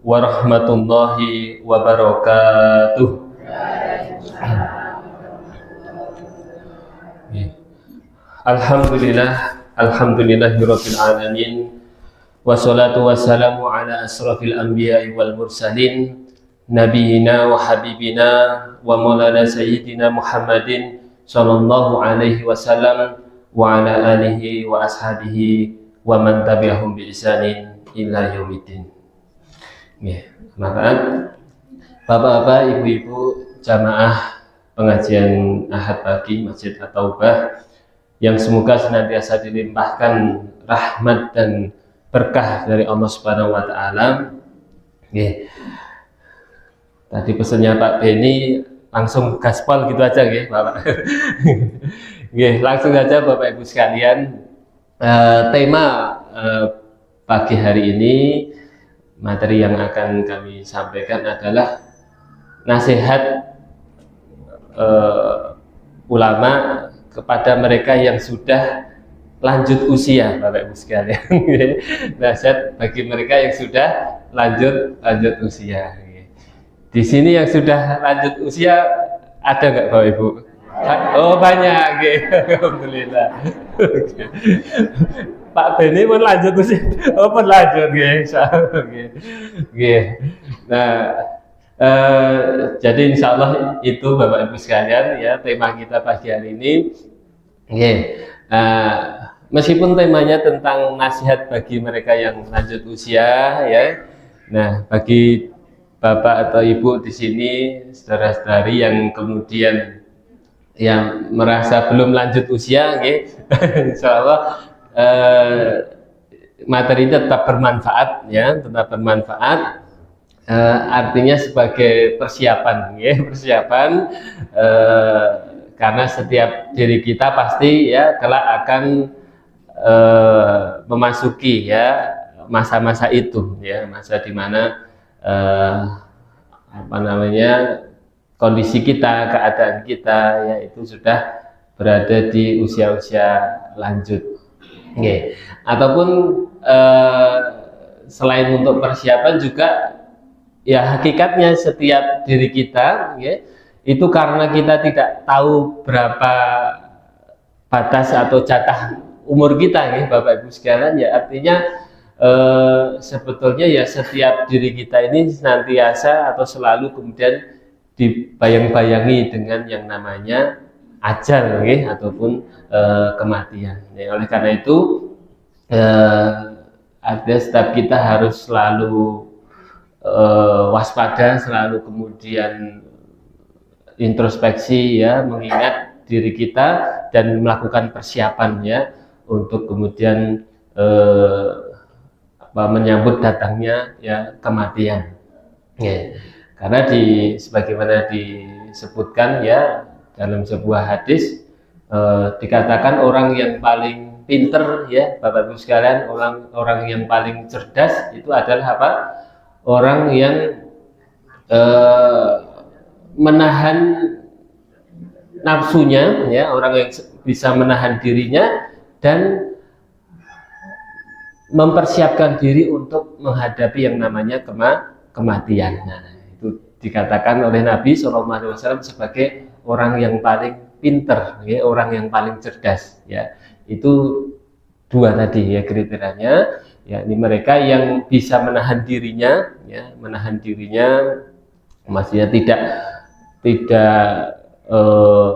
warahmatullahi wabarakatuh. Alhamdulillahirabbil alamin. Wassalatu wassalamu ala asrafil anbiya'i wal mursalin nabiyina wa habibina wa maulana sayyidina Muhammadin sallallahu alaihi wasallam wa ala alihi wa ashabihi wa man tabi'ahum bi ihsanin ila yaumiddin. Bapak-bapak, ibu-ibu jamaah pengajian Ahad pagi Masjid At-Taubah yang semoga senantiasa dilimpahkan rahmat dan berkah dari Allah Subhanahu wa taala. Tadi pesannya Pak Beni langsung gaspol gitu aja nggih, Bapak. Langsung aja Bapak Ibu sekalian. Tema pagi hari ini, materi yang akan kami sampaikan adalah nasihat ulama kepada mereka yang sudah lanjut usia, Bapak Ibu sekalian. Nasihat bagi mereka yang sudah lanjut usia. Di sini yang sudah lanjut usia ada nggak Bapak Ibu? Oh banyak, alhamdulillah. Pak Beni pun lanjut usia, pun lanjut, Nah, jadi insya Allah itu Bapak Ibu sekalian ya tema kita pagi hari ini. Meskipun temanya tentang nasihat bagi mereka yang lanjut usia ya. Nah, bagi Bapak atau Ibu di sini, saudara-saudari yang kemudian yang merasa belum lanjut usia, insya Allah materi tetap bermanfaat ya, tetap bermanfaat. Artinya sebagai persiapan, karena setiap diri kita pasti ya kelak akan memasuki ya masa-masa itu ya, masa dimana kondisi kita, keadaan kita ya itu sudah berada di usia-usia lanjut. Ataupun selain untuk persiapan juga ya hakikatnya setiap diri kita itu karena kita tidak tahu berapa batas atau jatah umur kita Bapak Ibu sekalian ya, artinya sebetulnya ya setiap diri kita ini senantiasa atau selalu kemudian dibayang-bayangi dengan yang namanya ajal ataupun kematian. Oleh karena itu ada setiap kita harus selalu waspada, selalu kemudian introspeksi ya, mengingat diri kita dan melakukan persiapan ya untuk kemudian menyambut datangnya ya kematian. Karena sebagaimana disebutkan ya dalam sebuah hadis, dikatakan orang yang paling pinter ya Bapak Ibu sekalian, orang yang paling cerdas itu adalah apa? Orang yang menahan nafsunya ya, orang yang bisa menahan dirinya dan mempersiapkan diri untuk menghadapi yang namanya kematian. Nah, itu dikatakan oleh Nabi SAW sebagai orang yang paling pinter, ya, orang yang paling cerdas. Ya, itu dua tadi ya kriterianya. Ya, ini mereka yang bisa menahan dirinya, ya, maksudnya tidak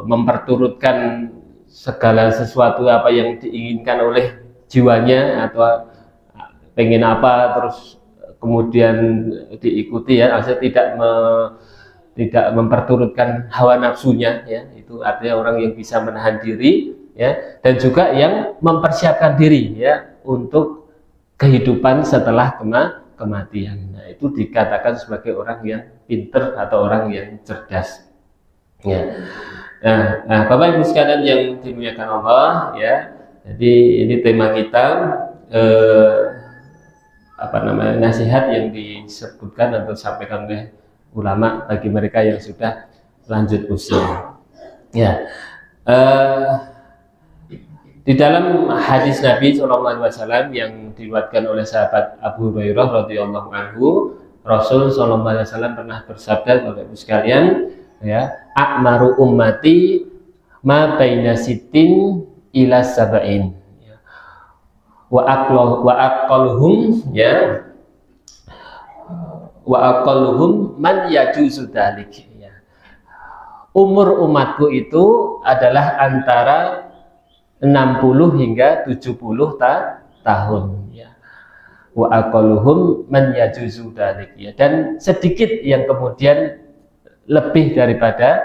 memperturutkan segala sesuatu apa yang diinginkan oleh jiwanya atau pengen apa terus kemudian diikuti ya, maksudnya tidak memperturutkan hawa nafsunya ya, itu artinya orang yang bisa menahan diri ya, dan juga yang mempersiapkan diri ya untuk kehidupan setelah kematian. Nah, itu dikatakan sebagai orang yang pinter atau orang yang cerdas ya. Nah, Bapak Ibu sekalian yang dimuliakan Allah ya, jadi ini tema kita nasihat yang disebutkan atau disampaikan oleh ulama bagi mereka yang sudah lanjut usia. Ya, di dalam hadis Nabi SAW yang diriwayatkan oleh sahabat Abu Hurairah radhiyallahu anhu, Rasul sallallahu alaihi wasallam pernah bersabda, Bapak Ibu sekalian, ya, akmaru ummati ma baina sittin ila sab'in, ya. Wa aqalluhum, ya, wa aqalluhum man yajuzu dzalik, ya. Umur umatku itu adalah antara 60 hingga 70 tahun, ya. Wa aqalluhum man yajuzu dzalik, ya. Dan sedikit yang kemudian lebih daripada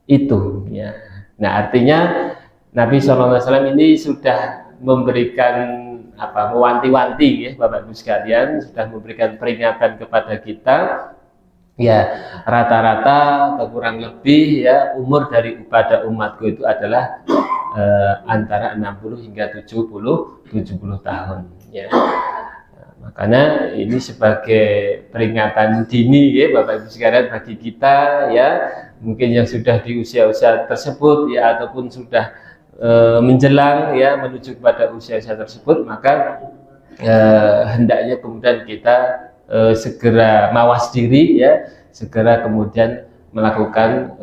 itu, ya. Nah, artinya Nabi SAW ini sudah memberikan mewanti-wanti, ya, Bapak Ibu sekalian, sudah memberikan peringatan kepada kita, ya, rata-rata atau kurang lebih, ya, umur daripada umatku itu adalah antara 60 hingga 70 tahun, ya. Makanya ini sebagai peringatan dini, ya, Bapak Ibu sekalian, bagi kita, ya, mungkin yang sudah di usia-usia tersebut, ya, ataupun sudah menjelang, ya, menuju kepada usia-usia tersebut, maka hendaknya kemudian kita segera mawas diri, ya, segera kemudian melakukan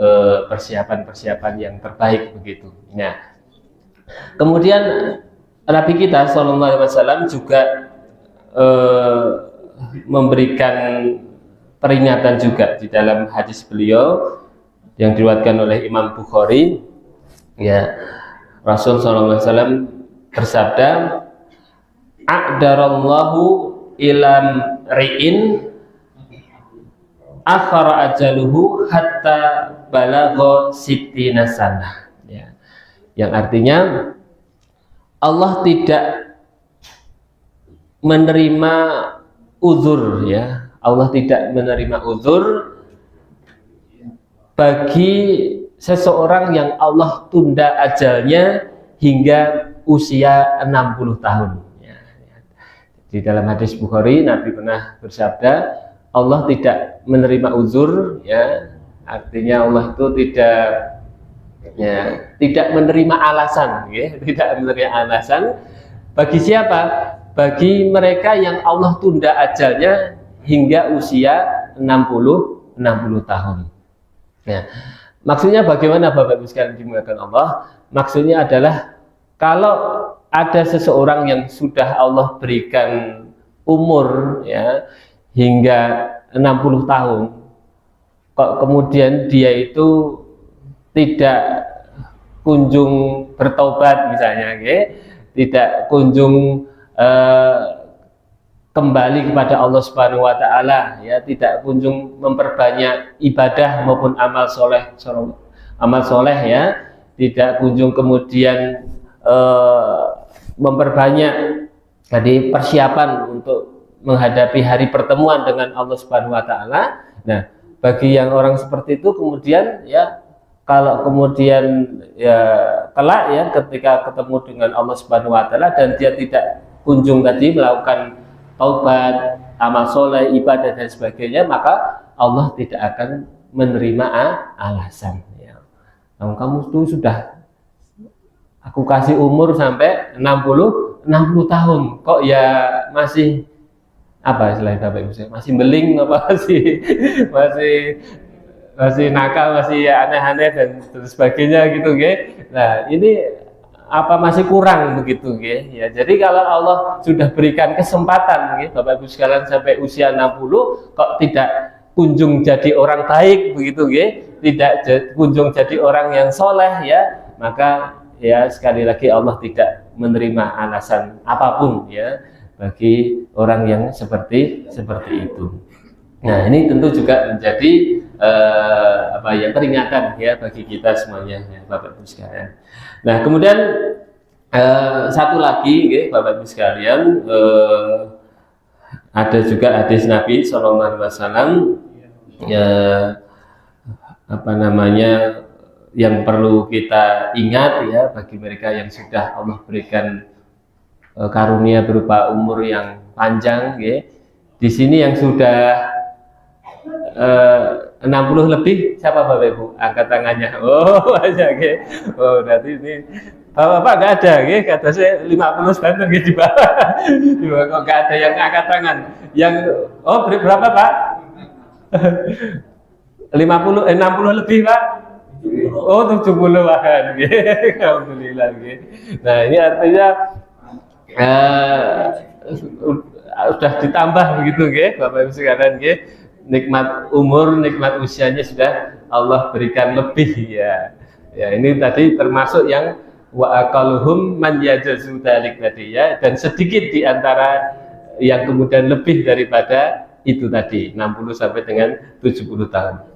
persiapan-persiapan yang terbaik begitu. Nah, kemudian Nabi kita Sallallahu Alaihi Wasallam juga memberikan peringatan juga di dalam hadis beliau yang diriwayatkan oleh Imam Bukhari, ya, Rasul sallallahu alaihi wasallam bersabda, a'darallahu ilam ri'in akhara ajaluhu hatta balagha sittina sanah, ya. Yang artinya Allah tidak menerima uzur, ya. Allah tidak menerima uzur bagi seseorang yang Allah tunda ajalnya hingga usia 60 tahun, ya. Di dalam hadis Bukhari Nabi pernah bersabda, Allah tidak menerima uzur, ya. Artinya Allah itu tidak menerima alasan, ya. Tidak menerima alasan bagi siapa? Bagi mereka yang Allah tunda ajalnya hingga usia 60 tahun. Ya. Maksudnya bagaimana Bapak Ibu sekalian dimuliakan Allah? Maksudnya adalah kalau ada seseorang yang sudah Allah berikan umur, ya, hingga 60 tahun, kok kemudian dia itu tidak kunjung bertobat misalnya, ya, tidak kunjung kembali kepada Allah Subhanahu wa taala, ya, tidak kunjung memperbanyak ibadah maupun amal soleh, ya, tidak kunjung kemudian memperbanyak jadi persiapan untuk menghadapi hari pertemuan dengan Allah Subhanahu wa taala. Nah, bagi yang orang seperti itu kemudian, ya, kalau kemudian, ya, kelak, ya, ketika ketemu dengan Allah Subhanahu wa taala dan dia tidak kunjung tadi melakukan taubat, amal soleh, ibadah dan sebagainya, maka Allah tidak akan menerima alasan, ya. Nah, kamu tuh sudah aku kasih umur sampai 60 tahun, kok ya masih apa istilahnya Bapak Ibu, masih beling, apa masih nakal, masih aneh-aneh dan sebagainya gitu, ya. Nah, ini apa masih kurang begitu, ya. Jadi kalau Allah sudah berikan kesempatan, ya, Bapak Ibu sekalian, sampai usia 60 kok tidak kunjung jadi orang baik begitu, ya, tidak kunjung jadi orang yang soleh, ya, maka, ya, sekali lagi Allah tidak menerima alasan apapun, ya, bagi orang yang seperti itu. Nah, ini tentu juga menjadi peringatan, ya, bagi kita semuanya, ya, Bapak Ibu sekalian. Nah, kemudian satu lagi, ya, Bapak Ibu sekalian, ada juga hadis Nabi SAW, ya, yang perlu kita ingat, ya, bagi mereka yang sudah Allah berikan karunia berupa umur yang panjang, ya. Di sini yang sudah 60 lebih, siapa Bapak Ibu? Angkat tangannya. Oh, aja, ya. Oh, berarti ini Bapak nggak ada, ya. Kata saya 50 standar, ya, di bawah. Kok nggak ada yang angkat tangan? Yang berapa Pak? 60 lebih Pak? Oh 70 bahkan. Alhamdulillah. Nah ini artinya sudah ditambah begitu Bapak Ibu sekalian. Nikmat umur, nikmat usianya sudah Allah berikan lebih ya. Ya ini tadi termasuk yang wa aqaluhum man yajazu dzalik tadi ya, dan sedikit di antara yang kemudian lebih daripada itu tadi 60 sampai dengan 70 tahun.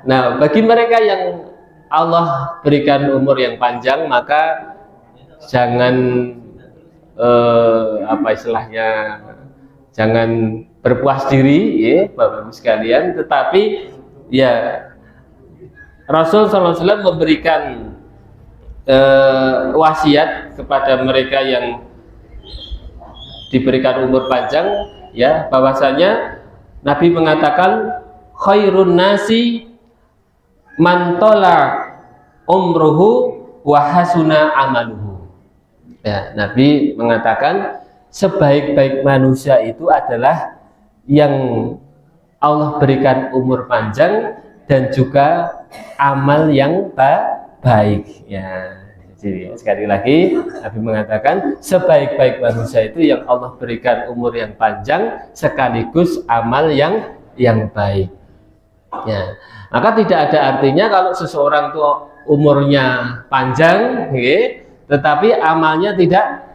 Nah bagi mereka yang Allah berikan umur yang panjang, maka jangan apa istilahnya, jangan berpuas diri ya Bapak Ibu sekalian, tetapi ya Rasul SAW memberikan wasiat kepada mereka yang diberikan umur panjang ya, bahwasanya Nabi mengatakan khairun nasi man tola umruhu wa hasuna amaluhu. Ya, Nabi mengatakan sebaik-baik manusia itu adalah yang Allah berikan umur panjang dan juga amal yang baik ya. Jadi sekali lagi Nabi mengatakan sebaik-baik manusia itu yang Allah berikan umur yang panjang sekaligus amal yang baik ya. Maka tidak ada artinya kalau seseorang itu umurnya panjang tetapi amalnya tidak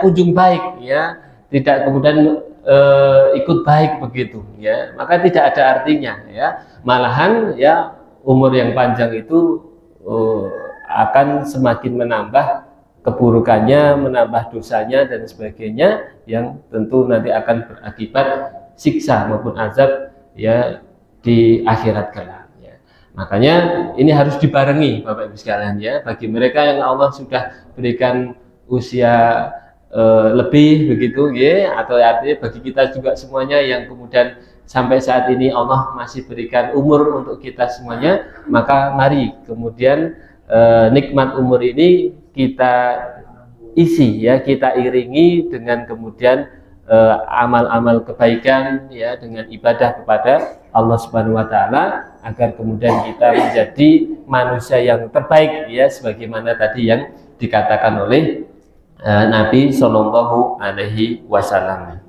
kunjung baik ya, tidak kemudian ikut baik begitu ya, maka tidak ada artinya ya. Malahan ya umur yang panjang itu akan semakin menambah keburukannya, menambah dosanya dan sebagainya, yang tentu nanti akan berakibat siksa maupun azab ya di akhirat kelak ya. Makanya ini harus dibarengi Bapak Ibu sekalian ya, bagi mereka yang Allah sudah berikan usia lebih begitu ya, atau artinya bagi kita juga semuanya yang kemudian sampai saat ini Allah masih berikan umur untuk kita semuanya, maka mari kemudian nikmat umur ini kita isi ya, kita iringi dengan kemudian amal-amal kebaikan ya, dengan ibadah kepada Allah Subhanahu wa taala, agar kemudian kita menjadi manusia yang terbaik ya, sebagaimana tadi yang dikatakan oleh Nabi Shallallahu Alaihi Wasallam.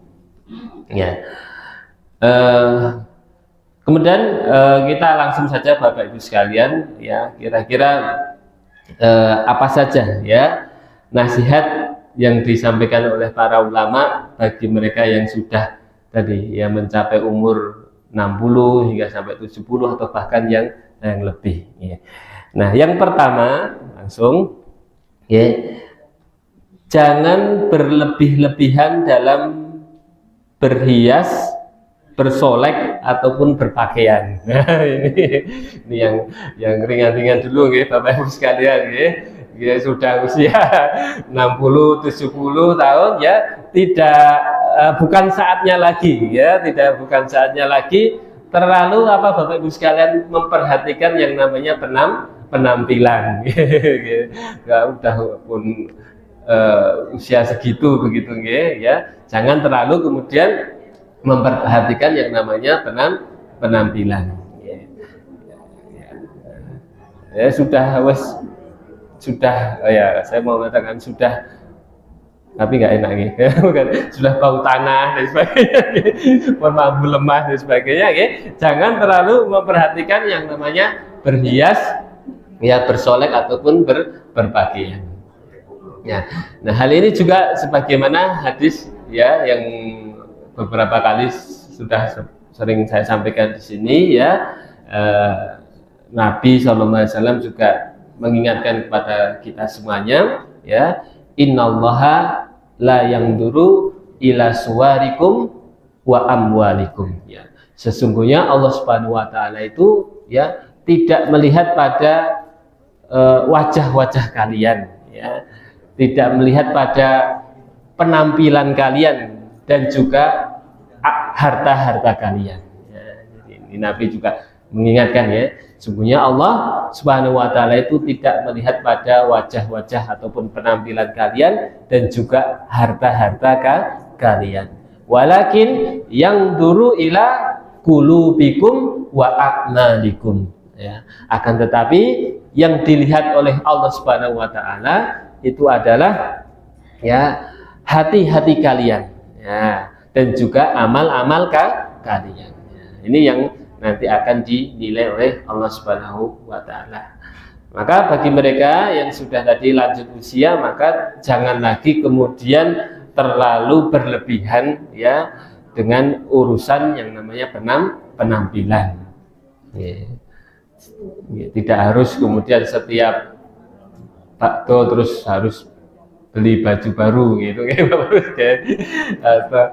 Ya. Kemudian kita langsung saja Bapak Ibu sekalian ya, kira-kira apa saja ya nasihat yang disampaikan oleh para ulama bagi mereka yang sudah tadi ya mencapai umur 60 hingga sampai 70 atau bahkan yang lebih ya. Nah, yang pertama langsung ya, jangan berlebih-lebihan dalam berhias, bersolek ataupun berpakaian. Nah, ini yang ringan-ringan dulu ya Bapak Ibu sekalian ya. Ya sudah usia 60 70 tahun ya, bukan saatnya lagi ya, bukan saatnya lagi terlalu apa Bapak Ibu sekalian memperhatikan yang namanya penampilan. Ya, udah pun usia segitu begitu ya, jangan terlalu kemudian memperhatikan yang namanya penampilan ya, sudah ya, saya mau mengatakan sudah, tapi nggak enak sudah bau tanah dan sebagainya, berbau lemah dan sebagainya ya. Jangan terlalu memperhatikan yang namanya berhias ya, bersolek ataupun berpakaian ya. Nah, hal ini juga sebagaimana hadis ya yang beberapa kali sudah sering saya sampaikan di sini ya, Nabi SAW juga mengingatkan kepada kita semuanya ya, innallaha la yanduru ila suwarikum wa amwalikum ya. Sesungguhnya Allah Subhanahu wa taala itu ya tidak melihat pada wajah-wajah kalian ya, tidak melihat pada penampilan kalian dan juga harta-harta kalian ya. Ini Nabi juga mengingatkan ya, sesungguhnya Allah Subhanahu wa taala itu tidak melihat pada wajah-wajah ataupun penampilan kalian dan juga harta-harta kalian. walakin yang duru ila qulubikum wa a'malikum, ya. Akan tetapi yang dilihat oleh Allah Subhanahu wa taala itu adalah ya hati-hati kalian, ya, dan juga amal-amal kalian. Ya, ini yang nanti akan dinilai oleh Allah Subhanahu wa taala. Maka bagi mereka yang sudah tadi lanjut usia, maka jangan lagi kemudian terlalu berlebihan ya dengan urusan yang namanya penampilan. Ya. Ya, tidak harus kemudian setiap bakdo terus harus beli baju baru gitu atau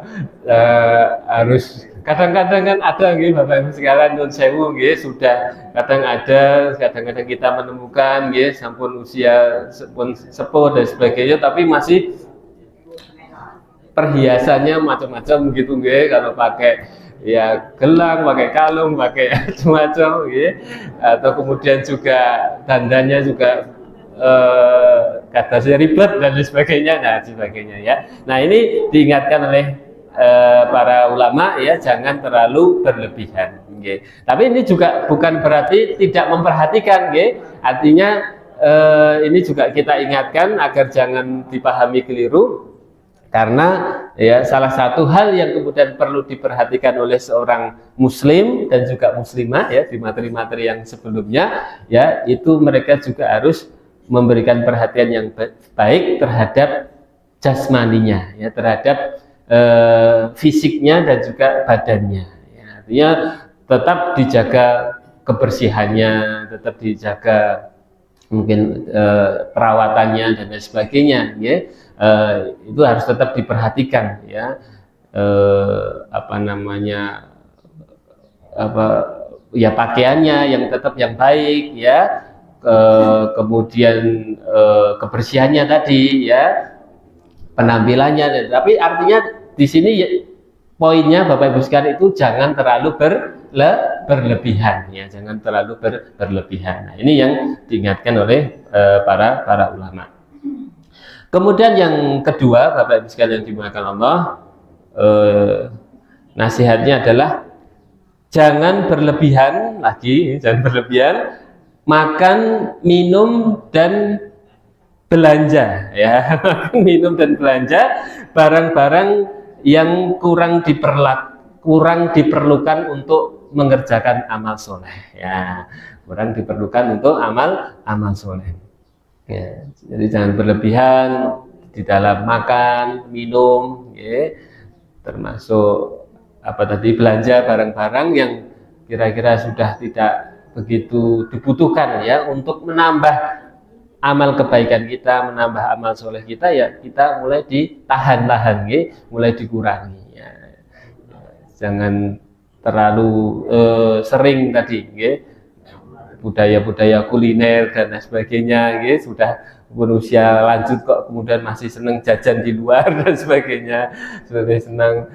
harus kadang-kadang kan ada gitu Bapak Ibu sekalian nun sewu gitu, sudah kadang-kadang kita menemukan gitu sampun usia sampun sepuh dan sebagainya tapi masih perhiasannya macam-macam gitu gitu, kalau pakai ya gelang, pakai kalung, pakai macam-macam gitu, atau kemudian juga dandannya juga kata saya ribet dan sebagainya, ya. Nah ini diingatkan oleh para ulama ya, jangan terlalu berlebihan. Okay. Tapi ini juga bukan berarti tidak memperhatikan, okay. Artinya ini juga kita ingatkan agar jangan dipahami keliru, karena ya salah satu hal yang kemudian perlu diperhatikan oleh seorang muslim dan juga muslimah ya di materi-materi yang sebelumnya ya, itu mereka juga harus memberikan perhatian yang baik terhadap jasmaninya ya, terhadap fisiknya dan juga badannya ya. Artinya tetap dijaga kebersihannya, tetap dijaga mungkin perawatannya dan lain sebagainya ya. Itu harus tetap diperhatikan ya, ya pakaiannya yang tetap yang baik ya, kemudian kebersihannya tadi ya, penampilannya. Tapi artinya di sini ya, poinnya Bapak Ibu sekalian itu jangan terlalu berlebihan ya, jangan terlalu berlebihan. Nah, ini yang diingatkan oleh para ulama. Kemudian yang kedua Bapak Ibu sekalian dimuliakan Allah, nasihatnya adalah jangan berlebihan lagi, jangan berlebihan makan, minum dan belanja ya. Minum dan belanja barang-barang yang kurang diperlukan untuk mengerjakan amal soleh ya, kurang diperlukan untuk amal soleh ya. Jadi jangan berlebihan di dalam makan, minum ya, termasuk belanja barang-barang yang kira-kira sudah tidak begitu dibutuhkan ya, untuk menambah amal kebaikan kita, menambah amal soleh kita ya, kita mulai ditahan-tahan ya, mulai dikurangi ya. Jangan terlalu sering tadi ya, budaya-budaya kuliner dan sebagainya ya, sudah berusia lanjut kok kemudian masih senang jajan di luar dan sebagainya, sudah senang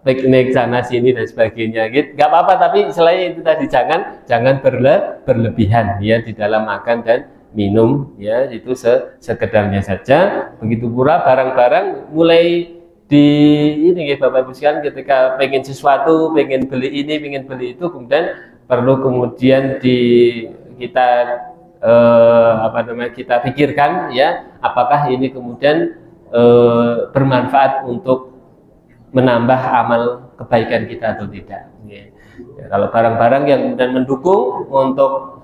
piknik sana sini dan sebagainya gitu. Nggak apa-apa, tapi selain itu tadi jangan berlebihan ya di dalam makan dan minum ya, itu sekedarnya saja. Begitu pula barang-barang mulai di ini ya Bapak Ibu sekalian, ketika pengen sesuatu, pengen beli ini, pengen beli itu, kemudian perlu kemudian kita kita pikirkan ya, apakah ini kemudian bermanfaat untuk menambah amal kebaikan kita atau tidak ya. Ya, kalau barang-barang yang kemudian mendukung untuk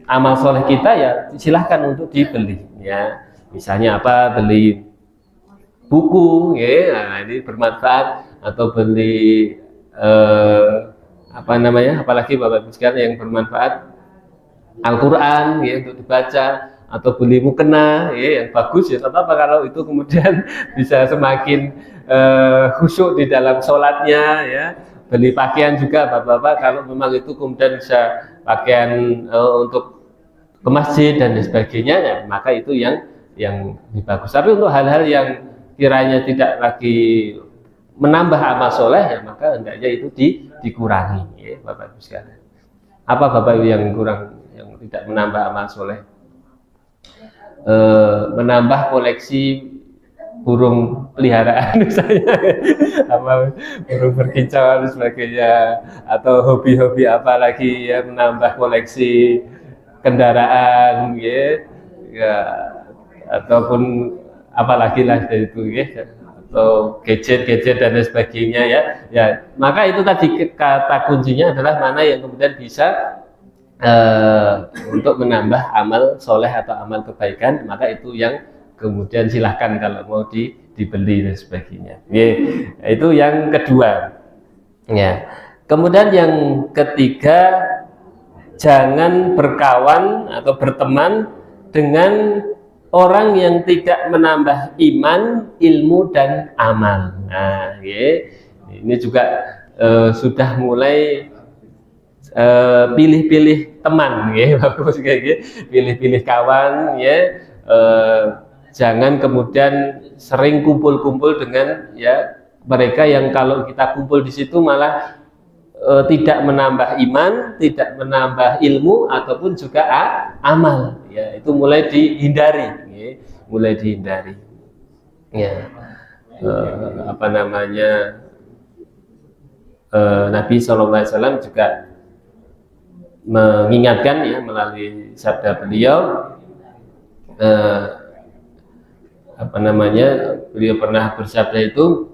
amal soleh kita ya silahkan untuk dibeli ya. Misalnya beli buku ya, nah, ini bermanfaat, atau beli apalagi Bapak Ibu sekalian yang bermanfaat, Al-Quran ya untuk dibaca, atau beli mukena ya yang bagus ya, apa kalau itu kemudian bisa semakin khusyuk di dalam sholatnya ya. Beli pakaian juga Bapak-bapak, kalau memang itu kemudian bisa pakaian untuk ke masjid dan sebagainya ya, maka itu yang lebih bagus. Tapi untuk hal-hal yang kiranya tidak lagi menambah amal soleh ya, maka hendaknya itu dikurangi ya Bapak Ibu sekalian. Apa Bapak Ibu yang kurang, yang tidak menambah amal soleh? menambah koleksi burung peliharaan misalnya, apa burung berkicau dan sebagainya, atau hobi-hobi apa lagi ya, menambah koleksi kendaraan ya, ya ataupun apalagi lah dari itu ya, atau gadget-gadget dan lain sebagainya ya. Ya, maka itu tadi kata kuncinya adalah mana yang kemudian bisa untuk menambah amal soleh atau amal kebaikan, maka itu yang kemudian silahkan kalau mau dibeli dan sebagainya. Itu yang kedua. Ya. Kemudian yang ketiga, jangan berkawan atau berteman dengan orang yang tidak menambah iman, ilmu dan amal. Nah, ini juga sudah mulai pilih-pilih teman, bagus kayak pilih-pilih kawan, ya. Jangan kemudian sering kumpul-kumpul dengan ya mereka yang kalau kita kumpul di situ malah tidak menambah iman, tidak menambah ilmu ataupun juga amal. Ya, itu mulai dihindari, ya, mulai dihindari. Ya, apa namanya? Nabi SAW juga mengingatkan ya melalui sabda beliau. Apa namanya, beliau pernah bersabda itu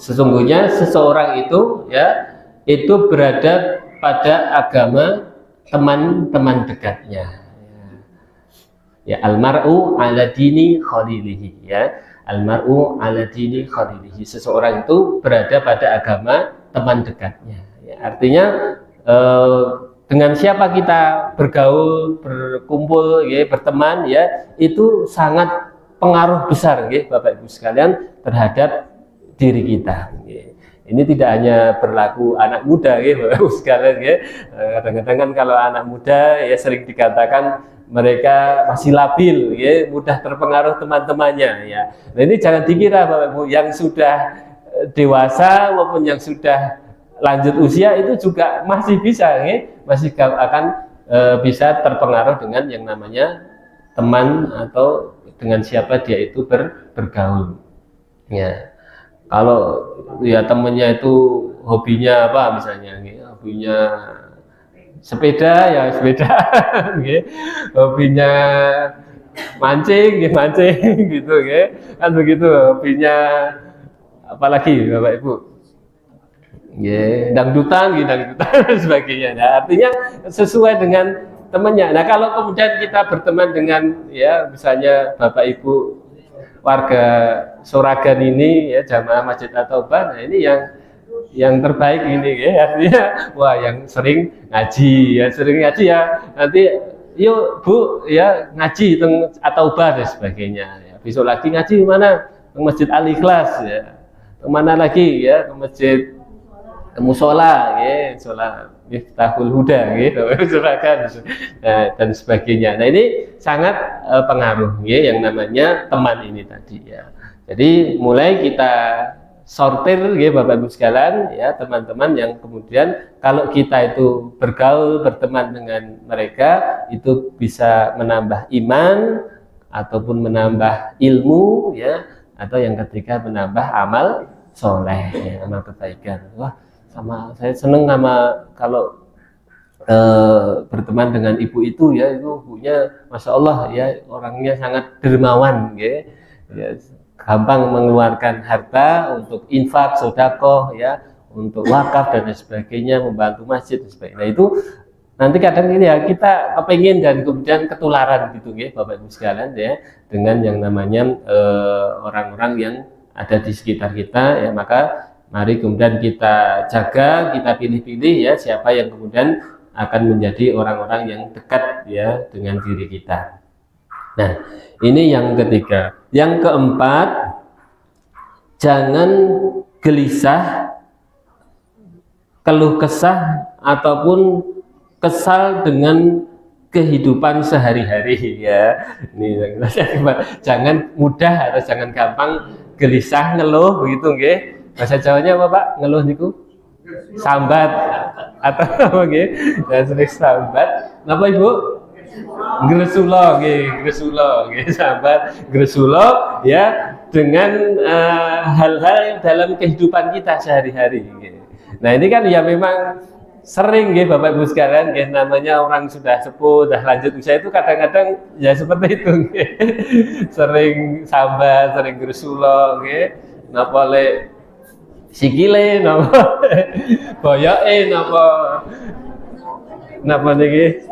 sesungguhnya seseorang itu ya itu berada pada agama teman-teman dekatnya ya, almar'u ala dini khalilihi, ya, almar'u ala dini khalilihi, seseorang itu berada pada agama teman dekatnya ya, artinya dengan siapa kita bergaul, berkumpul, ya, berteman, ya, itu sangat pengaruh besar, ya, Bapak Ibu sekalian, terhadap diri kita. Ya. Ini tidak hanya berlaku anak muda, ya, Bapak Ibu sekalian, ya. Kadang-kadang kan kalau anak muda, ya, sering dikatakan mereka masih labil, ya, mudah terpengaruh teman-temannya, ya. Nah, ini jangan dikira Bapak Ibu yang sudah dewasa maupun yang sudah lanjut usia itu juga masih bisa, ya, masih akan bisa terpengaruh dengan yang namanya teman atau dengan siapa dia itu bergaul. Ya, kalau ya temennya itu hobinya apa misalnya, ya, hobinya sepeda ya sepeda, ya, hobinya mancing ya mancing gitu, ya, kan begitu. Hobinya apalagi Bapak Ibu? Ya, dangdutan, dan sebagainya. Nah, artinya sesuai dengan temannya. Nah, kalau kemudian kita berteman dengan ya misalnya Bapak Ibu warga Soragan ini ya, jamaah Masjid At-Taubah, nah ini yang terbaik ini ya, artinya wah yang sering ngaji ya, nanti yuk Bu ya ngaji teng At-Taubah dan sebagainya. Ya, besok lagi ngaji mana? Ke Masjid Al-Ikhlas ya. Kemana lagi ya? Ke masjid musola, ya, musola Miftahul Huda, gitu, dan sebagainya. Nah, ini sangat pengaruh, ya, yang namanya teman ini tadi, ya. Jadi mulai kita sortir, ya, Bapak Ibu sekalian, ya, teman-teman yang kemudian kalau kita itu bergaul, berteman dengan mereka, itu bisa menambah iman ataupun menambah ilmu, ya, atau yang ketiga menambah amal soleh, ya, amal kebaikan. Wah, sama saya seneng sama kalau berteman dengan ibu itu, ya, itu ibunya Masya Allah, ya, orangnya sangat dermawan, ya, ya, gampang mengeluarkan harta untuk infak, sedekah, ya, untuk wakaf dan sebagainya, membantu masjid dan sebagainya. Nah, itu nanti kadang ini ya kita kepingin dan kemudian ketularan gitu, ya, Bapak Ibu sekalian, ya, dengan yang namanya orang-orang yang ada di sekitar kita, ya, maka mari kemudian kita jaga, kita pilih-pilih, ya, siapa yang kemudian akan menjadi orang-orang yang dekat, ya, dengan diri kita. Nah, ini yang ketiga. Yang keempat, jangan gelisah, keluh kesah ataupun kesal dengan kehidupan sehari-hari, ya. Ini jangan mudah atau jangan gampang gelisah, ngeluh begitu, nggih. Bahasa Jawanya apa, Pak? Ngeluh niku sambat atau apa, nggih? Dan sering sambat. Napa Ibu? Gresula nggih sahabat, gresula ya dengan hal-hal dalam kehidupan kita sehari-hari. Nah ini kan ya memang sering nggih Bapak Ibu sekalian, nggih namanya orang sudah sepuh, sudah lanjut usia itu kadang-kadang ya seperti itu nggih. Sering sambat, sering gresula nggih. Napa lek sikile napa boyoke napa niki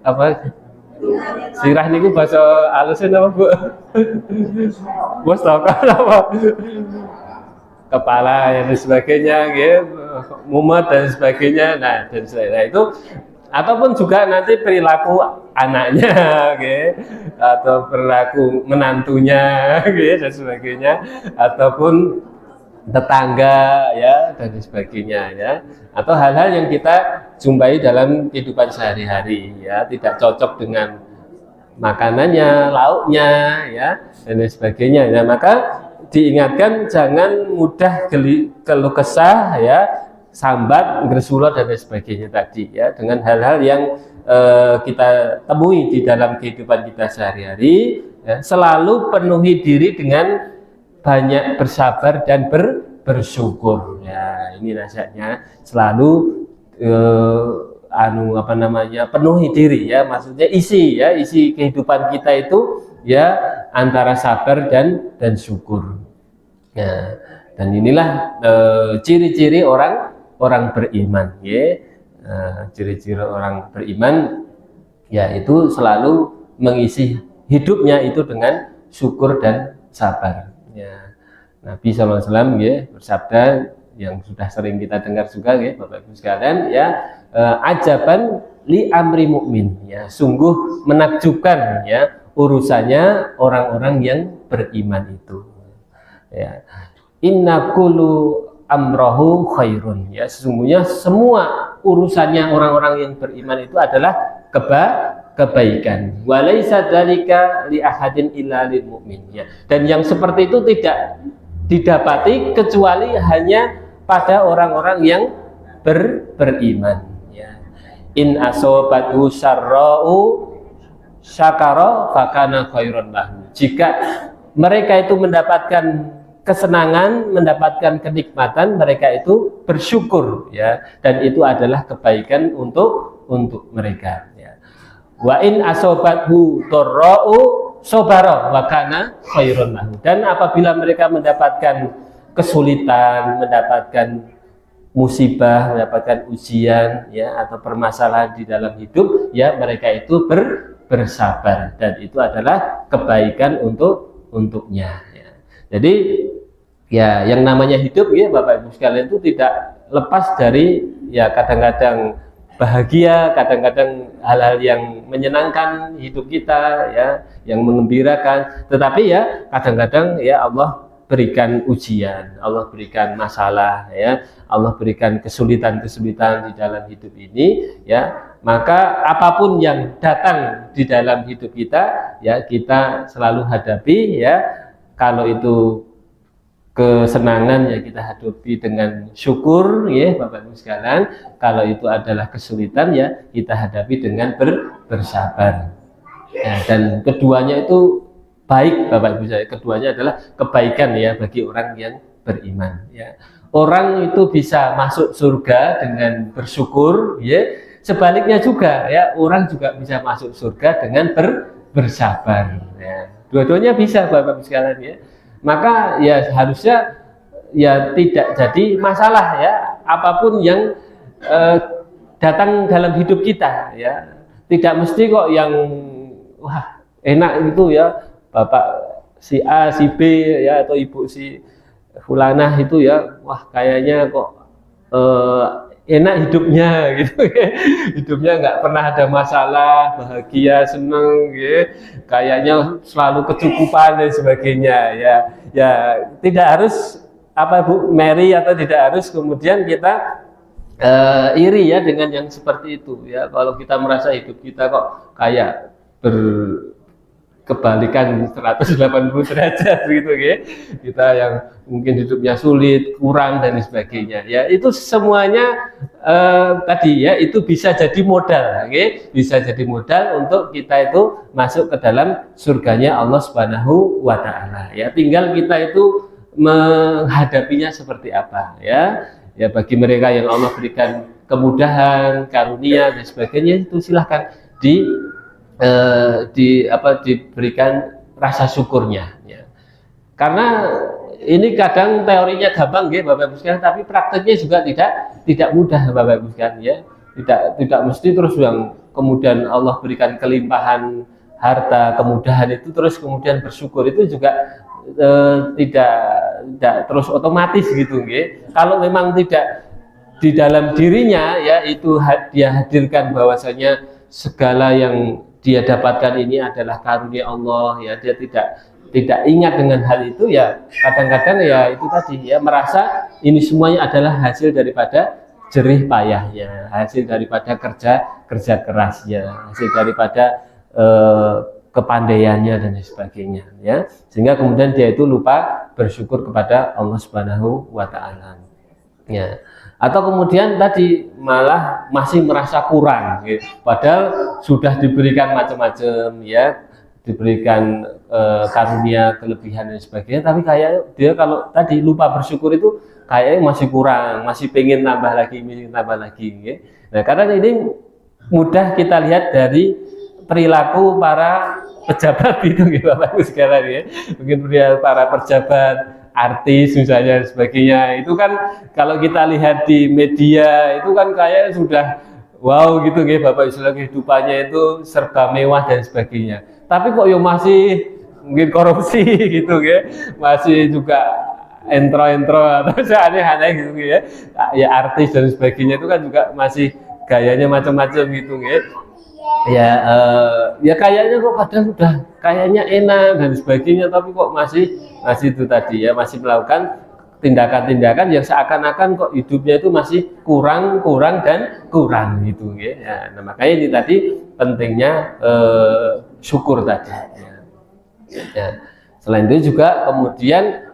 apa sirah niku bahasa halusnya apa Bu? Mustaka apa? Kepala dan sebagainya, gitu, mumet dan sebagainya. Nah dan sebagainya itu, ataupun juga nanti perilaku anaknya, gitu, atau perilaku menantunya, gitu, dan sebagainya, ataupun tetangga ya dan sebagainya ya, atau hal-hal yang kita jumpai dalam kehidupan sehari-hari ya, tidak cocok dengan makanannya, lauknya ya dan sebagainya. Nah maka diingatkan jangan mudah keluh kesah ya, sambat, gresula dan sebagainya tadi ya, dengan hal-hal yang kita temui di dalam kehidupan kita sehari-hari ya. Selalu penuhi diri dengan banyak bersabar dan bersyukur ya, ini nasihatnya. Selalu penuhi diri ya, maksudnya isi kehidupan kita itu ya antara sabar dan syukur ya. Dan inilah ciri-ciri orang beriman ya. Ciri-ciri orang beriman yaitu selalu mengisi hidupnya itu dengan syukur dan sabar ya. Nabi SAW ya bersabda yang sudah sering kita dengar juga ya Bapak Ibu sekalian ya, ajaban li amri mukmin ya, sungguh menakjubkan ya urusannya orang-orang yang beriman itu ya. Inna kullu amrohu khairun ya, sesungguhnya semua urusannya orang-orang yang beriman itu adalah kebaikan. Walaisa dzalika li ahadin illa lil mu'min ya. Dan yang seperti itu tidak didapati kecuali hanya pada orang-orang yang beriman ya. In asobatu syarra'u syakara fakana khairan lahu. Jika mereka itu mendapatkan kesenangan, mendapatkan kenikmatan, mereka itu bersyukur ya, dan itu adalah kebaikan untuk mereka ya. Wa in asobathu dharra'u sabara wa kana khairan lahu. Dan apabila mereka mendapatkan kesulitan, mendapatkan musibah, mendapatkan ujian ya, atau permasalahan di dalam hidup ya, mereka itu bersabar, dan itu adalah kebaikan untuknya ya. Jadi ya yang namanya hidup ya Bapak Ibu sekalian itu tidak lepas dari ya kadang-kadang bahagia, kadang-kadang hal-hal yang menyenangkan hidup kita ya, yang mengembirakan, tetapi ya kadang-kadang ya Allah berikan ujian, Allah berikan masalah ya, Allah berikan kesulitan-kesulitan di dalam hidup ini ya. Maka apapun yang datang di dalam hidup kita ya, kita selalu hadapi ya. Kalau itu kesenangan ya kita hadapi dengan syukur ya Bapak Ibu sekalian. Kalau itu adalah kesulitan ya kita hadapi dengan bersabar ya. Dan keduanya itu baik Bapak Ibu sekalian, keduanya adalah kebaikan ya bagi orang yang beriman ya. Orang itu bisa masuk surga dengan bersyukur ya, sebaliknya juga ya, orang juga bisa masuk surga dengan bersabar ya. Dua-duanya bisa Bapak Ibu sekalian ya. Maka ya harusnya ya tidak jadi masalah ya apapun yang datang dalam hidup kita ya. Tidak mesti kok yang wah enak itu ya Bapak si A, si B ya, atau Ibu si fulanah itu ya, wah kayaknya kok enak hidupnya gitu ya. Hidupnya nggak pernah ada masalah, bahagia, seneng ya. Kayaknya selalu kecukupan dan sebagainya ya. Ya tidak harus apa Bu Mary, atau tidak harus kemudian kita iri ya dengan yang seperti itu ya. Kalau kita merasa hidup kita kok kayak kebalikan 180 derajat gitu ya. Kita yang mungkin hidupnya sulit, kurang dan sebagainya. Ya, itu semuanya tadi ya itu bisa jadi modal, okay? Bisa jadi modal untuk kita itu masuk ke dalam surganya Allah Subhanahu wa taala. Ya, tinggal kita itu menghadapinya seperti apa ya. Ya, bagi mereka yang Allah berikan kemudahan, karunia dan sebagainya itu silahkan diberikan rasa syukurnya ya. Karena ini kadang teorinya gampang ya Bapak Ibu sekalian, tapi prakteknya juga tidak mudah Bapak Ibu sekalian ya. Tidak mesti terus yang kemudian Allah berikan kelimpahan harta, kemudahan itu terus kemudian bersyukur itu juga tidak terus otomatis gitu ya. Kalau memang tidak di dalam dirinya ya itu dia hadirkan bahwasanya segala yang dia dapatkan ini adalah karunia Allah ya, dia tidak ingat dengan hal itu ya, kadang-kadang ya itu tadi ya merasa ini semuanya adalah hasil daripada jerih payahnya, hasil daripada kerja kerasnya, hasil daripada kepandaiannya dan sebagainya ya, sehingga kemudian dia itu lupa bersyukur kepada Allah Subhanahu wa taala ya. Atau kemudian tadi malah masih merasa kurang gitu. Padahal sudah diberikan macam-macam ya, diberikan karunia, kelebihan dan sebagainya, tapi kayak dia kalau tadi lupa bersyukur itu kayaknya masih kurang, masih pengen nambah lagi gitu. Nah, karena ini mudah kita lihat dari perilaku para pejabat itu gitu Bapak Ibu sekalian ya. Mungkin para pejabat, artis misalnya dan sebagainya, itu kan kalau kita lihat di media itu kan kayak sudah wow gitu ya Bapak Ibu, kehidupannya itu serba mewah dan sebagainya, tapi kok ya masih mungkin korupsi gitu ya, masih juga entro atau aneh-aneh gitu ya, ya artis dan sebagainya itu kan juga masih gayanya macam-macam gitu ya. Ya kayaknya kok padahal sudah kayaknya enak dan sebagainya, tapi kok masih itu tadi ya, masih melakukan tindakan-tindakan yang seakan-akan kok hidupnya itu masih kurang gitu ya. Nah, makanya ini tadi pentingnya syukur tadi ya. Selain itu juga kemudian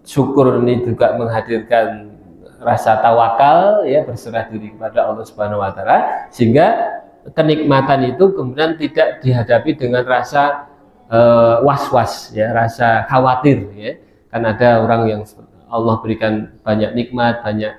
syukur ini juga menghadirkan rasa tawakal ya, berserah diri kepada Allah Subhanahu wa taala, sehingga kenikmatan itu kemudian tidak dihadapi dengan rasa was-was ya, rasa khawatir ya. Kan ada orang yang Allah berikan banyak nikmat, banyak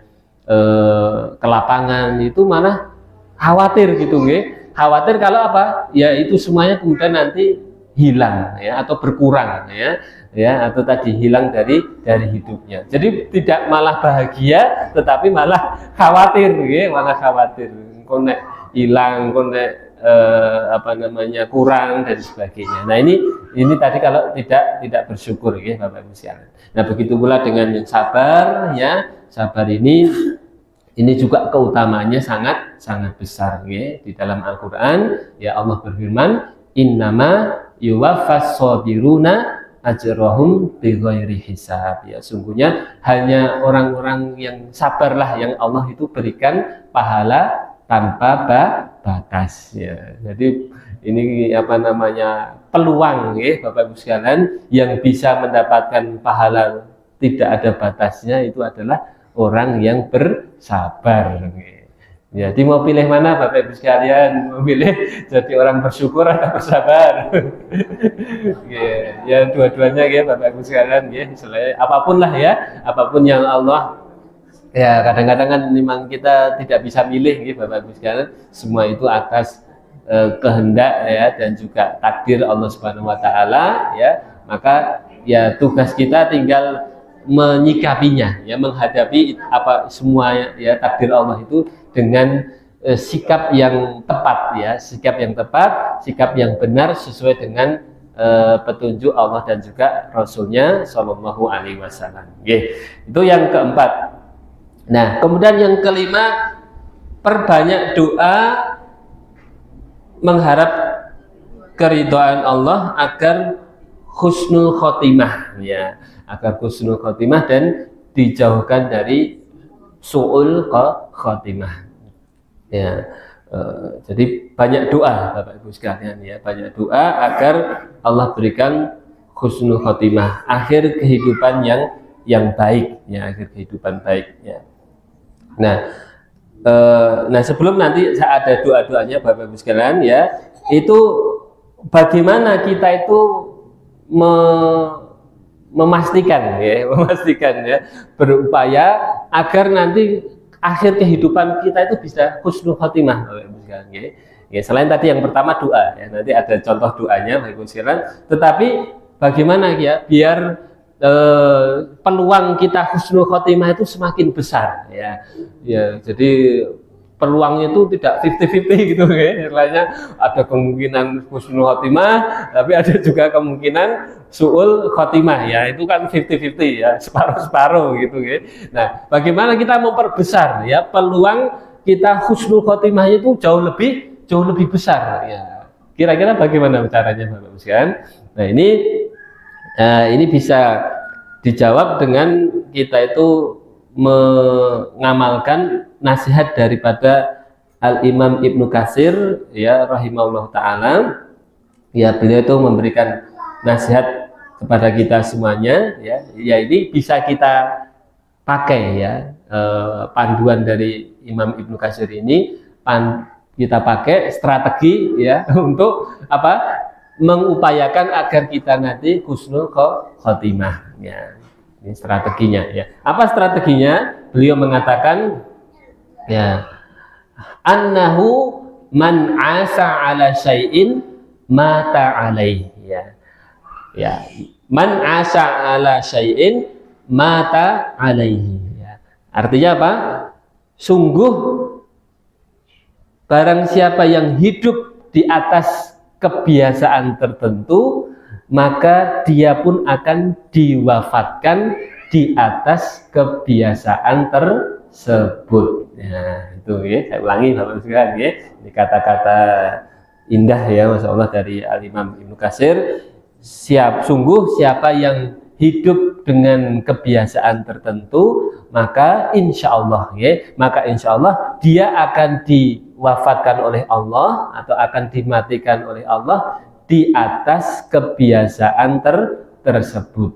kelapangan, itu malah khawatir gitu ya. Khawatir kalau apa? Ya itu semuanya kemudian nanti hilang ya, atau berkurang ya, atau tadi hilang dari hidupnya. Jadi tidak malah bahagia, tetapi malah khawatir ya, malah khawatir. Konek hilang, konek kurang dan sebagainya. Nah ini tadi kalau tidak bersyukur ya Bapak Ibu sekalian. Nah begitu pula dengan yang sabar ya, sabar ini juga keutamaannya sangat besar ya. Di dalam Al-Qur'an ya Allah berfirman, innama yuwaffas sabiruna ajrahum bighairi hisab ya, sungguhnya hanya orang-orang yang sabarlah yang Allah itu berikan pahala tanpa batas ya. Jadi ini peluang ya Bapak Ibu sekalian, yang bisa mendapatkan pahala tidak ada batasnya itu adalah orang yang bersabar ya. Jadi mau pilih mana Bapak Ibu sekalian? Mau pilih jadi orang bersyukur atau bersabar? Ya dua-duanya ya Bapak Ibu sekalian ya, apapun lah ya, apapun yang Allah ya, kadang-kadang kan memang kita tidak bisa milih gitu Bapak Ibu sekalian, semua itu atas kehendak ya dan juga takdir Allah Subhanahu wa taala ya. Maka ya tugas kita tinggal menyikapinya ya, menghadapi apa semua ya takdir Allah itu dengan sikap yang tepat ya, sikap yang benar sesuai dengan petunjuk Allah dan juga Rasulnya Shallallahu Alaihi Wasallam. Itu yang keempat. Nah, kemudian yang kelima, perbanyak doa mengharap keridhaan Allah agar husnul khotimah ya, agar husnul khotimah dan dijauhkan dari su'ul khotimah ya. Jadi banyak doa Bapak Ibu sekalian ya, banyak doa agar Allah berikan husnul khotimah, akhir kehidupan yang baik ya, akhir kehidupan baik ya. Nah, sebelum nanti ada doa-doanya Bapak Ibu sekalian ya, itu bagaimana kita itu memastikan ya, berupaya agar nanti akhir kehidupan kita itu bisa husnul khotimah ya. Selain tadi yang pertama doa ya, nanti ada contoh doanya Bapak Ibu sekalian, tetapi bagaimana ya biar peluang kita husnul khotimah itu semakin besar ya. Jadi peluangnya itu tidak 50-50 gitu ya. Istilahnya ada kemungkinan husnul khotimah, tapi ada juga kemungkinan su'ul khotimah ya. Itu kan 50-50 ya, separuh-separuh gitu ya. Nah, bagaimana kita memperbesar ya peluang kita husnul khotimah itu jauh lebih besar ya. Kira-kira bagaimana caranya Bapak Ibu sekalian? Nah, ini bisa dijawab dengan kita itu mengamalkan nasihat daripada Al-Imam Ibnu Katsir ya rahimahullah ta'ala ya. Beliau itu memberikan nasihat kepada kita semuanya ya ini bisa kita pakai ya, panduan dari Imam Ibnu Katsir ini kita pakai strategi ya untuk apa, mengupayakan agar kita nanti husnul khotimah ya. Ini strateginya ya. Apa strateginya? Beliau mengatakan ya, annahu man asa ala syai'in mata alaih ya. Ya, man asa ala syai'in mata alaihi ya. Artinya apa? Sungguh barang siapa yang hidup di atas kebiasaan tertentu, maka dia pun akan diwafatkan di atas kebiasaan tersebut. Nah, itu ya, saya ulangi Bapak sekalian ya. Ini kata-kata indah ya, Masya Allah dari Al-Imam Ibnu Katsir. Sungguh siapa yang hidup dengan kebiasaan tertentu, maka insya Allah dia akan diwafatkan oleh Allah atau akan dimatikan oleh Allah di atas kebiasaan tersebut.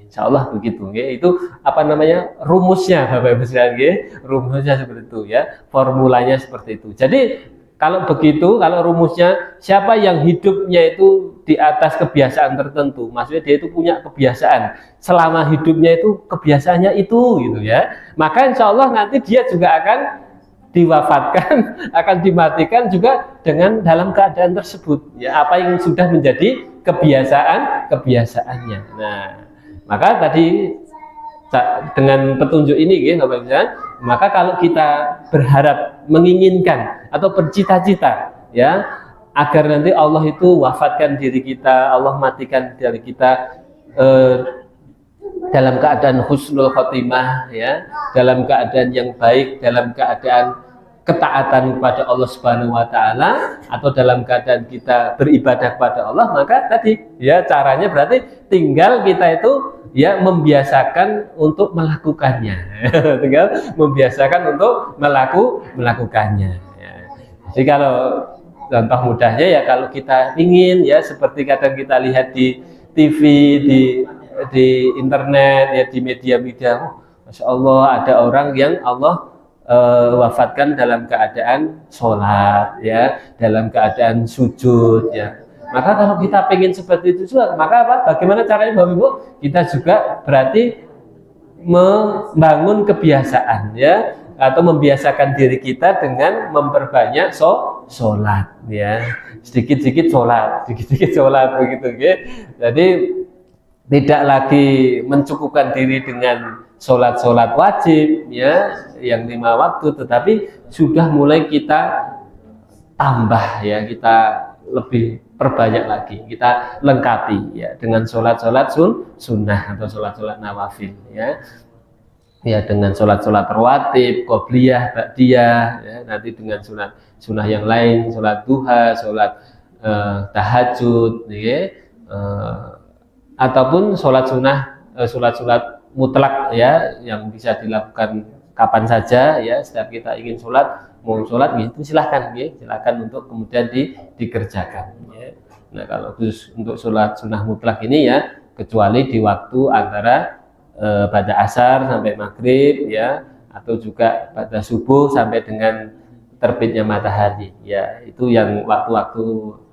Insya Allah begitu. Itu apa namanya, rumusnya Bapak Ibu sekalian. Rumusnya seperti itu ya, formulanya seperti itu. Jadi kalau begitu, kalau rumusnya siapa yang hidupnya itu di atas kebiasaan tertentu, maksudnya dia itu punya kebiasaan selama hidupnya itu kebiasaannya itu gitu ya, maka insya Allah nanti dia juga akan diwafatkan, akan dimatikan juga dengan dalam keadaan tersebut ya, apa yang sudah menjadi kebiasaannya. Nah, maka tadi dengan petunjuk ini ya, maka kalau kita berharap, menginginkan atau bercita-cita ya agar nanti Allah itu wafatkan diri kita, Allah matikan diri kita dalam keadaan husnul khotimah ya, dalam keadaan yang baik, dalam keadaan ketaatan kepada Allah Subhanahu wa taala, atau dalam keadaan kita beribadah kepada Allah, maka tadi ya caranya berarti tinggal kita itu ya membiasakan untuk melakukannya. Tinggal membiasakan untuk melakukannya ya. Jadi kalau contoh mudahnya ya, kalau kita ingin ya seperti kadang kita lihat di TV, di internet ya, di media-media, Masya Allah ada orang yang Allah wafatkan dalam keadaan sholat ya, dalam keadaan sujud ya. Maka kalau kita pengen seperti itu juga, maka apa? Bagaimana caranya Bapak Ibu? Kita juga berarti membangun kebiasaan ya, atau membiasakan diri kita dengan memperbanyak sholat ya, sedikit-sedikit sholat begitu ya. Jadi tidak lagi mencukupkan diri dengan sholat wajib ya, yang 5 waktu, tetapi sudah mulai kita tambah ya, kita lebih perbanyak lagi, kita lengkapi ya dengan sholat sunnah atau sholat nawafil ya. Ya, dengan sholat rawatib, qobliyah, ba'diyah ya, nanti dengan sunnah yang lain, sholat duha, sholat tahajud ya, ataupun sholat mutlak ya, yang bisa dilakukan kapan saja ya, setiap kita ingin sholat, mau sholat gitu silahkan ya, silahkan untuk kemudian dikerjakan ya. Nah kalau khusus untuk sholat sunnah mutlak ini ya, kecuali di waktu antara pada asar sampai maghrib ya, atau juga pada subuh sampai dengan terbitnya matahari ya, itu yang waktu-waktu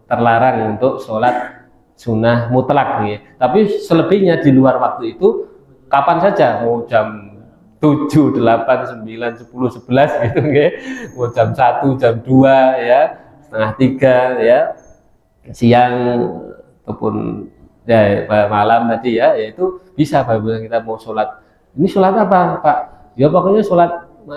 terlarang untuk sholat sunnah mutlak ya. Tapi selebihnya di luar waktu itu kapan saja, mau jam 7, 8, 9, 10, 11 gitu ya, mau jam 1, jam 2 ya, setengah 3 ya, siang ataupun ya malam tadi ya, yaitu bisa apabila kita mau sholat. Ini sholat apa Pak? Ya pokoknya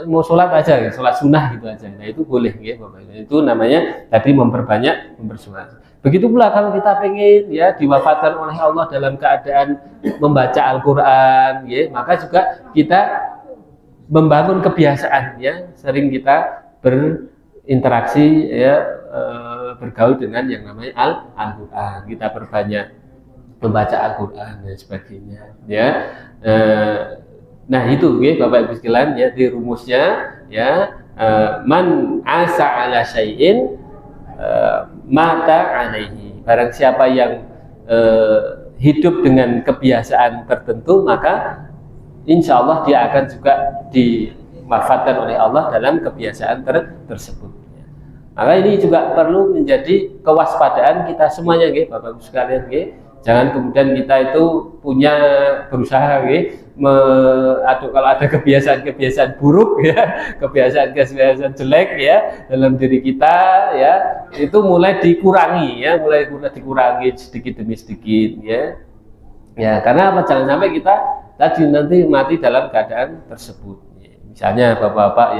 mau sholat aja, sholat sunnah gitu aja. Nah itu boleh ya Bapak. Itu namanya tadi memperbanyak mempersulit. Begitu pula kalau kita pengen ya diwafatkan oleh Allah dalam keadaan membaca Al-Quran ya, maka juga kita membangun kebiasaan ya, sering kita berinteraksi ya, bergaul dengan yang namanya Al-Quran. Kita perbanyak membaca Al-Quran dan sebagainya ya. Nah itu ya Bapak Ibu sekalian ya, di rumusnya ya, man asa ala syai'in mata alaihi, barang siapa yang hidup dengan kebiasaan tertentu, maka insya Allah dia akan juga diwafatkan oleh Allah dalam kebiasaan tersebut. Maka ini juga perlu menjadi kewaspadaan kita semuanya, Bapak Ibu sekalian. Jangan kemudian kita itu berusaha kalau ada kebiasaan-kebiasaan buruk ya, kebiasaan-kebiasaan jelek ya dalam diri kita ya, itu mulai dikurangi ya, dikurangi sedikit demi sedikit ya. Ya, karena apa? Jangan sampai kita tadi nanti mati dalam keadaan tersebut. Misalnya bapak-bapak ya